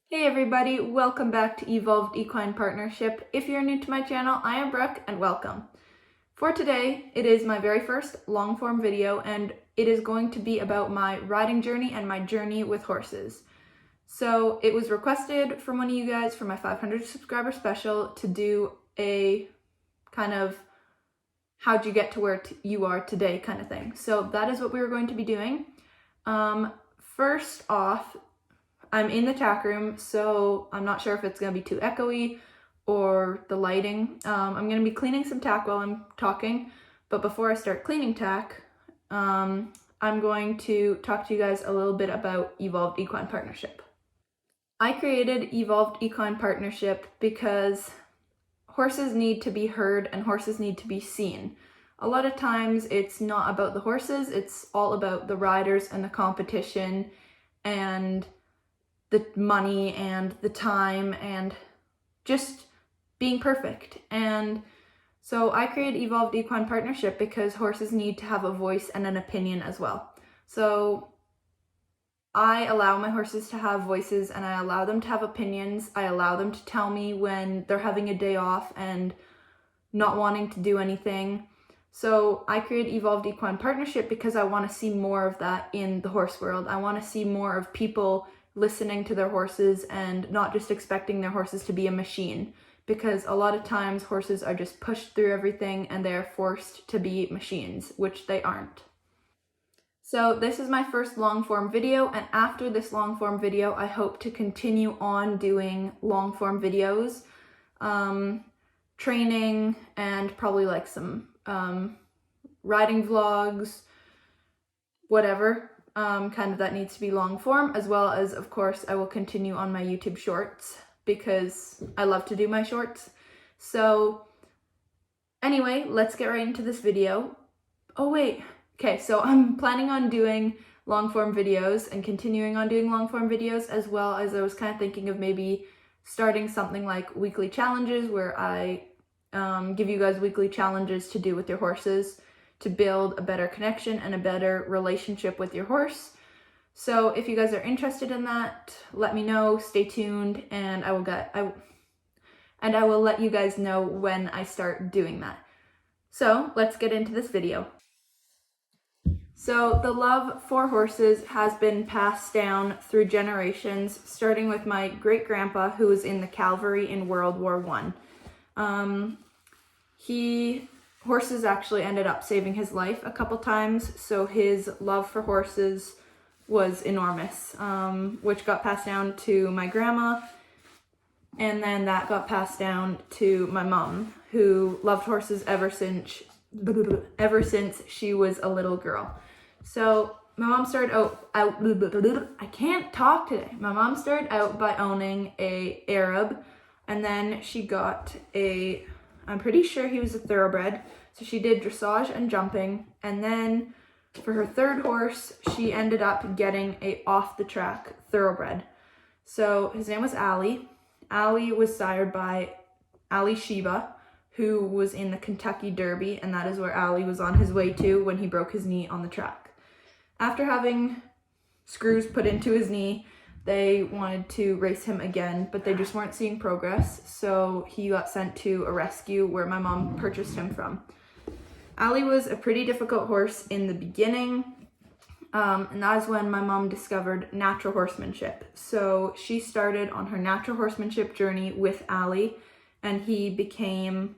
Hey everybody, welcome back to Evolved Equine Partnership. If you're new to my channel, I am Brooke and welcome. For today, it is my very first long form video and it is going to be about my riding journey and my journey with horses. So it was requested from one of you guys for my 500 subscriber special to do a kind of how'd you get to where you are today kind of thing. So that is what we were going to be doing. First off, I'm in the tack room, so I'm not sure if it's going to be too echoey or the lighting. I'm going to be cleaning some tack while I'm talking, but before I start cleaning tack, I'm going to talk to you guys a little bit about Evolved Equine Partnership. I created Evolved Equine Partnership because horses need to be heard and horses need to be seen. A lot of times it's not about the horses, it's all about the riders and the competition and the money and the time and just being perfect. And so I created Evolved Equine Partnership because horses need to have a voice and an opinion as well. So I allow my horses to have voices and I allow them to have opinions. I allow them to tell me when they're having a day off and not wanting to do anything. So I created Evolved Equine Partnership because I want to see more of that in the horse world. I want to see more of people listening to their horses and not just expecting their horses to be a machine, because a lot of times horses are just pushed through everything and they're forced to be machines, which they aren't. So this is my first long form video, and after this long form video I hope to continue on doing long form videos, training, and probably like some riding vlogs, whatever. Kind of that needs to be long form, as well as, of course, I will continue on my YouTube shorts because I love to do my shorts. So anyway, let's get right into this video. Oh wait, okay, so I'm planning on doing long form videos and continuing on doing long form videos, as well as I was kind of thinking of maybe starting something like weekly challenges where I give you guys weekly challenges to do with your horses, to build a better connection and a better relationship with your horse. So if you guys are interested in that, let me know, stay tuned, and I will let you guys know when I start doing that. So let's get into this video. So the love for horses has been passed down through generations, starting with my great-grandpa, who was in the cavalry in World War I. Horses actually ended up saving his life a couple times, so his love for horses was enormous, which got passed down to my grandma, and then that got passed down to my mom, who loved horses ever since she was a little girl. So my mom started I can't talk today. My mom started out by owning a Arab, and then she got I'm pretty sure he was a thoroughbred. So she did dressage and jumping. And then for her third horse, she ended up getting a off-the-track thoroughbred. So his name was Ali. Ali was sired by Ali Sheba, who was in the Kentucky Derby. And that is where Ali was on his way to when he broke his knee on the track. After having screws put into his knee, they wanted to race him again, but they just weren't seeing progress, so he got sent to a rescue where my mom purchased him from. Ali was a pretty difficult horse in the beginning, and that is when my mom discovered natural horsemanship. So she started on her natural horsemanship journey with Ali, and he became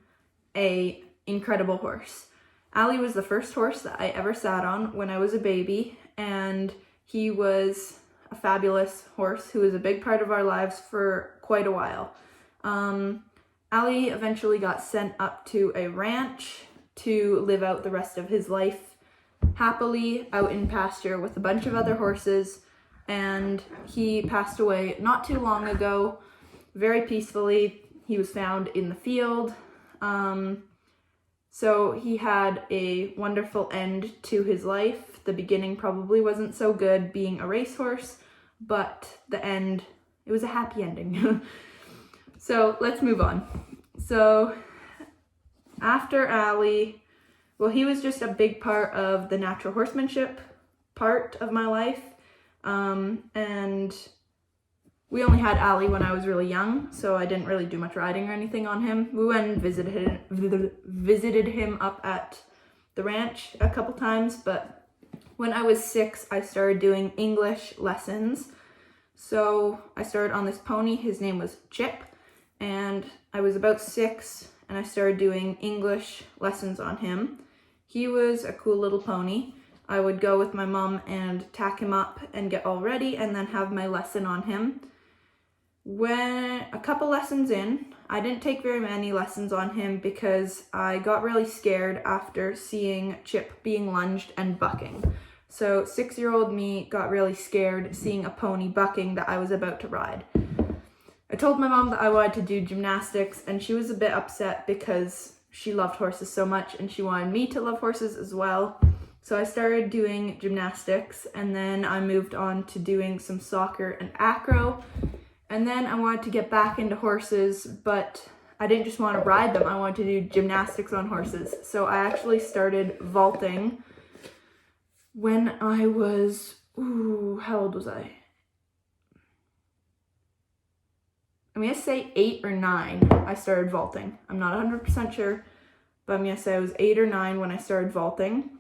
an incredible horse. Ali was the first horse that I ever sat on when I was a baby, and he was a fabulous horse who was a big part of our lives for quite a while. Ali eventually got sent up to a ranch to live out the rest of his life happily out in pasture with a bunch of other horses, and he passed away not too long ago, very peacefully. He was found in the field. So he had a wonderful end to his life. The beginning probably wasn't so good being a racehorse, but the end, it was a happy ending. So let's move on. So after Ali, well, he was just a big part of the natural horsemanship part of my life. And we only had Ali when I was really young, so I didn't really do much riding or anything on him. We went and visited him up at the ranch a couple times, but when I was 6, I started doing English lessons. So I started on this pony. His name was Chip, and I was about 6, and I started doing English lessons on him. He was a cool little pony. I would go with my mom and tack him up and get all ready and then have my lesson on him. When a couple lessons in, I didn't take very many lessons on him because I got really scared after seeing Chip being lunged and bucking. So 6-year-old me got really scared seeing a pony bucking that I was about to ride. I told my mom that I wanted to do gymnastics, and she was a bit upset because she loved horses so much and she wanted me to love horses as well. So I started doing gymnastics, and then I moved on to doing some soccer and acro. And then I wanted to get back into horses, but I didn't just want to ride them. I wanted to do gymnastics on horses. So I actually started vaulting when I was, how old was I? I'm going to say 8 or 9 I started vaulting. I'm not 100% sure, but I'm going to say I was 8 or 9 when I started vaulting.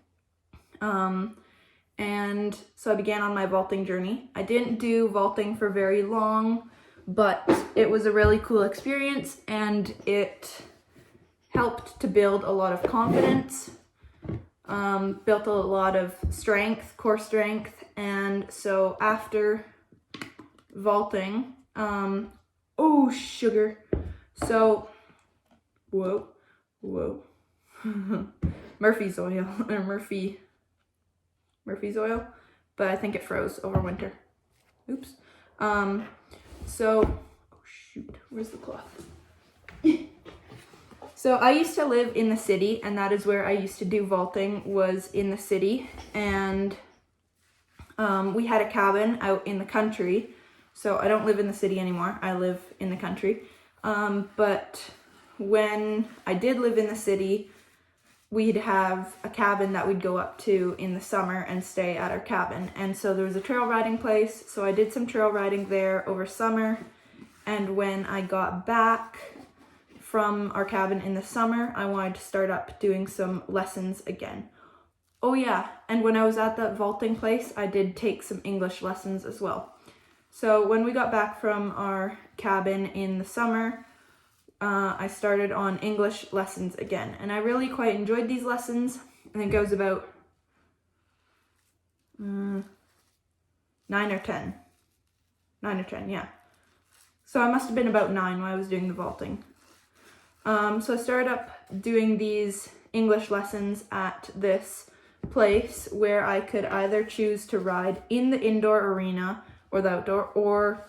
And so I began on my vaulting journey. I didn't do vaulting for very long, but it was a really cool experience, and it helped to build a lot of confidence, built a lot of strength, core strength. And so after vaulting, oh, sugar. So, whoa. Murphy's oil, or Murphy's oil, but I think it froze over winter. Oops. So, oh shoot, where's the cloth? So I used to live in the city, and that is where I used to do vaulting, was in the city. And we had a cabin out in the country. So I don't live in the city anymore. I live in the country. But when I did live in the city, we'd have a cabin that we'd go up to in the summer and stay at our cabin. And so there was a trail riding place. So I did some trail riding there over summer. And when I got back from our cabin in the summer, I wanted to start up doing some lessons again. Oh yeah, and when I was at that vaulting place, I did take some English lessons as well. So when we got back from our cabin in the summer, I started on English lessons again, and I really quite enjoyed these lessons. I think I was about 9 or 10, yeah. So I must have been about 9 when I was doing the vaulting. So I started up doing these English lessons at this place where I could either choose to ride in the indoor arena or the outdoor, or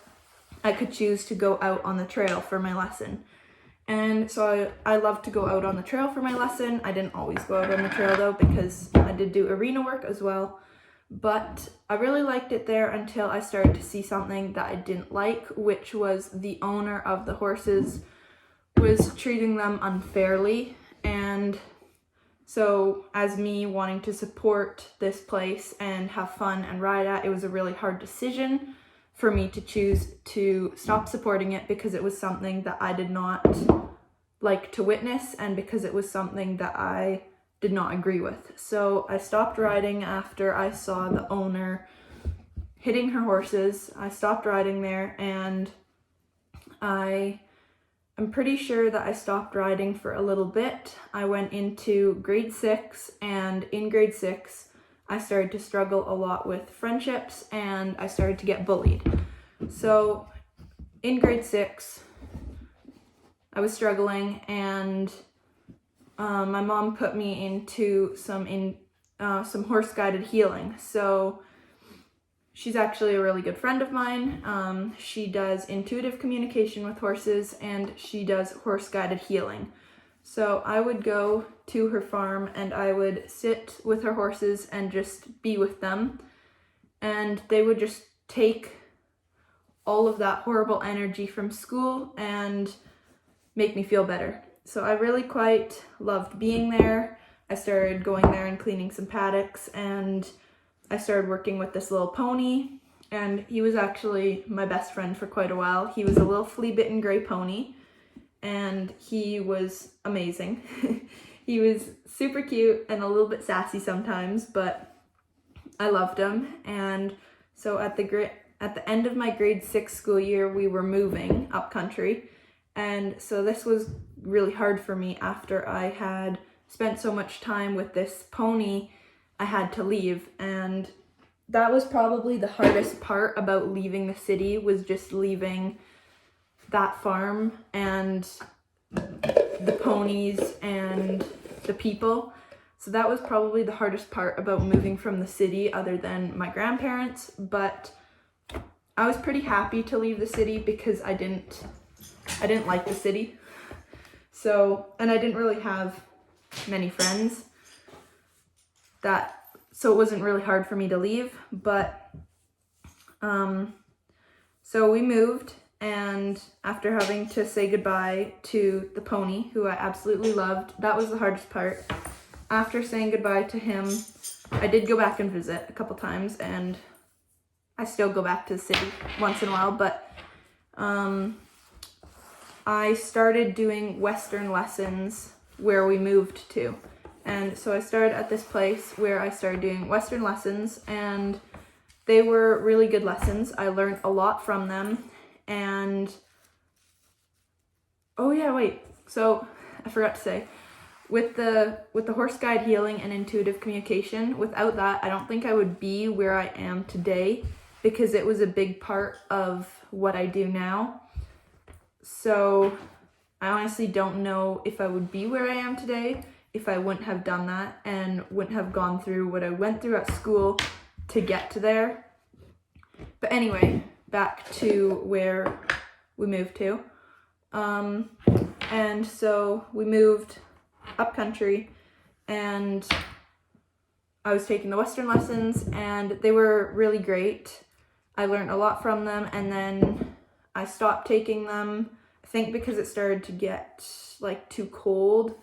I could choose to go out on the trail for my lesson. And so I love to go out on the trail for my lesson. I didn't always go out on the trail though, because I did do arena work as well. But I really liked it there until I started to see something that I didn't like, which was the owner of the horses was treating them unfairly. And so as me wanting to support this place and have fun and ride at, it was a really hard decision for me to choose to stop supporting it, because it was something that I did not like to witness, and because it was something that I did not agree with. So I stopped riding after I saw the owner hitting her horses. I stopped riding there, and I'm pretty sure that I stopped riding for a little bit. I went into grade 6, and in grade 6, I started to struggle a lot with friendships, and I started to get bullied. So in grade 6, I was struggling, and my mom put me into some horse-guided healing. So she's actually a really good friend of mine. She does intuitive communication with horses, and she does horse-guided healing. So I would go to her farm, and I would sit with her horses and just be with them. And they would just take all of that horrible energy from school and make me feel better. So I really quite loved being there. I started going there and cleaning some paddocks, and I started working with this little pony. and he was actually my best friend for quite a while. He was a little flea-bitten gray pony, and he was amazing. He was super cute and a little bit sassy sometimes, but I loved him. And so at the end of my grade 6 school year, we were moving up country, and so this was really hard for me. After I had spent so much time with this pony, I had to leave, and that was probably the hardest part about leaving the city, was just leaving that farm and the ponies and the people. So that was probably the hardest part about moving from the city, other than my grandparents. But I was pretty happy to leave the city because I didn't like the city. So, and I didn't really have many friends, so it wasn't really hard for me to leave. But so we moved, and after having to say goodbye to the pony, who I absolutely loved, that was the hardest part. After saying goodbye to him, I did go back and visit a couple times, and I still go back to the city once in a while, but I started doing Western lessons where we moved to. And so I started at this place where I started doing Western lessons, and they were really good lessons. I learned a lot from them. And oh yeah, wait. So I forgot to say, with the horse guide healing and intuitive communication, without that, I don't think I would be where I am today, because it was a big part of what I do now. So I honestly don't know if I would be where I am today if I wouldn't have done that and wouldn't have gone through what I went through at school to get to there. But anyway, back to where we moved to. And so we moved up country, and I was taking the Western lessons, and they were really great. I learned a lot from them, and then I stopped taking them, I think because it started to get like too cold,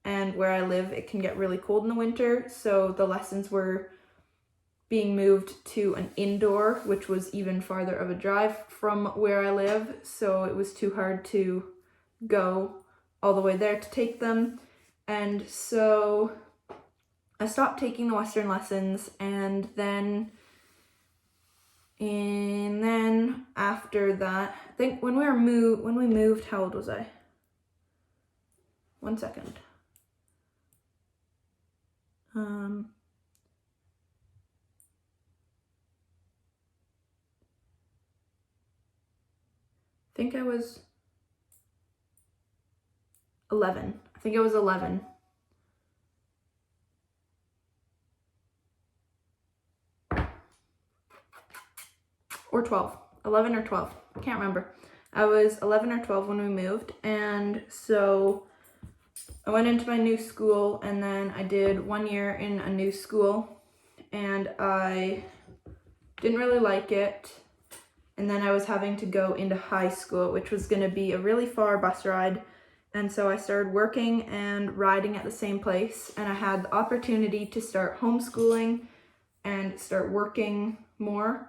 and where I live it can get really cold in the winter, so the lessons were being moved to an indoor, which was even farther of a drive from where I live, so it was too hard to go all the way there to take them. And so I stopped taking the Western lessons, and then after that, I think when we moved, how old was I? 1 second. I think I was 11. I think I was 11. Or 12. 11 or 12. I can't remember. I was 11 or 12 when we moved, and so I went into my new school, and then I did 1 year in a new school, and I didn't really like it. And then I was having to go into high school, which was going to be a really far bus ride. And so I started working and riding at the same place, and I had the opportunity to start homeschooling and start working more.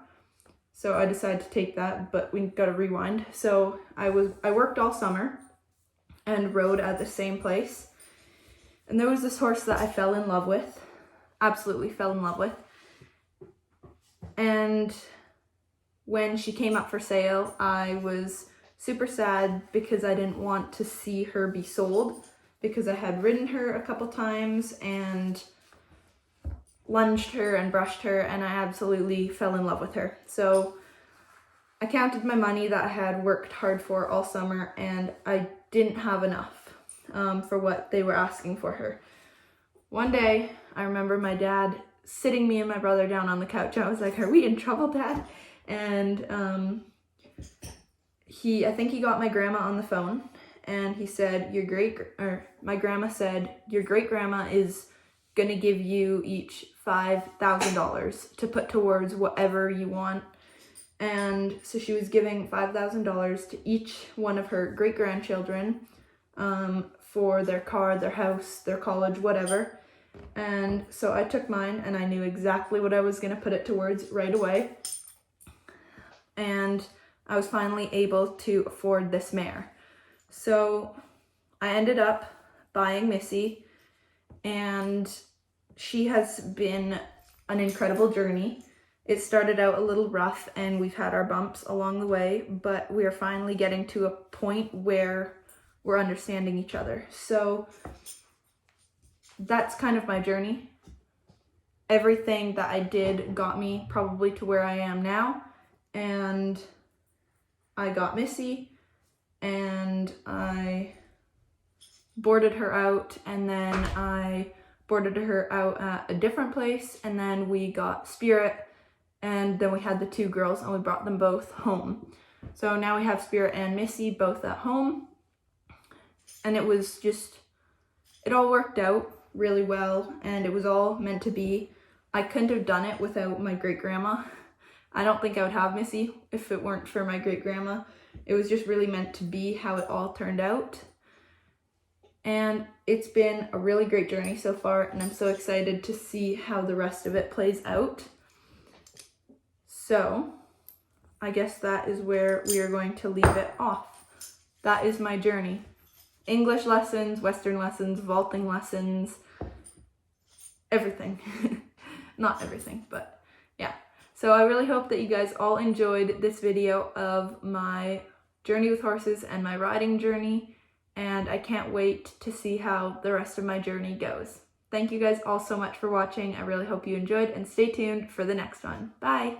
So I decided to take that, but we got to rewind. So I worked all summer and rode at the same place. And there was this horse that I fell in love with, absolutely fell in love with. And when she came up for sale, I was super sad because I didn't want to see her be sold, because I had ridden her a couple times and lunged her and brushed her, and I absolutely fell in love with her. So I counted my money that I had worked hard for all summer, and I didn't have enough for what they were asking for her. One day, I remember my dad sitting me and my brother down on the couch. I was like, "Are we in trouble, Dad?" And I think he got my grandma on the phone, and he said, my grandma said, "Your great grandma is gonna give you each $5,000 to put towards whatever you want." And so she was giving $5,000 to each one of her great grandchildren for their car, their house, their college, whatever. And so I took mine, and I knew exactly what I was gonna put it towards right away. and I was finally able to afford this mare. So I ended up buying Missy, and she has been an incredible journey. It started out a little rough and we've had our bumps along the way, but we are finally getting to a point where we're understanding each other. So that's kind of my journey. Everything that I did got me probably to where I am now, and I got Missy and I boarded her out, and then I boarded her out at a different place, and then we got Spirit, and then we had the 2 girls and we brought them both home. So now we have Spirit and Missy both at home, and it all worked out really well, and it was all meant to be. I couldn't have done it without my great-grandma. I don't think I would have Missy if it weren't for my great-grandma. It was just really meant to be how it all turned out. And it's been a really great journey so far, and I'm so excited to see how the rest of it plays out. So I guess that is where we are going to leave it off. That is my journey. English lessons, Western lessons, vaulting lessons, everything. Not everything, but yeah. So I really hope that you guys all enjoyed this video of my journey with horses and my riding journey, and I can't wait to see how the rest of my journey goes. Thank you guys all so much for watching. I really hope you enjoyed, and stay tuned for the next one. Bye!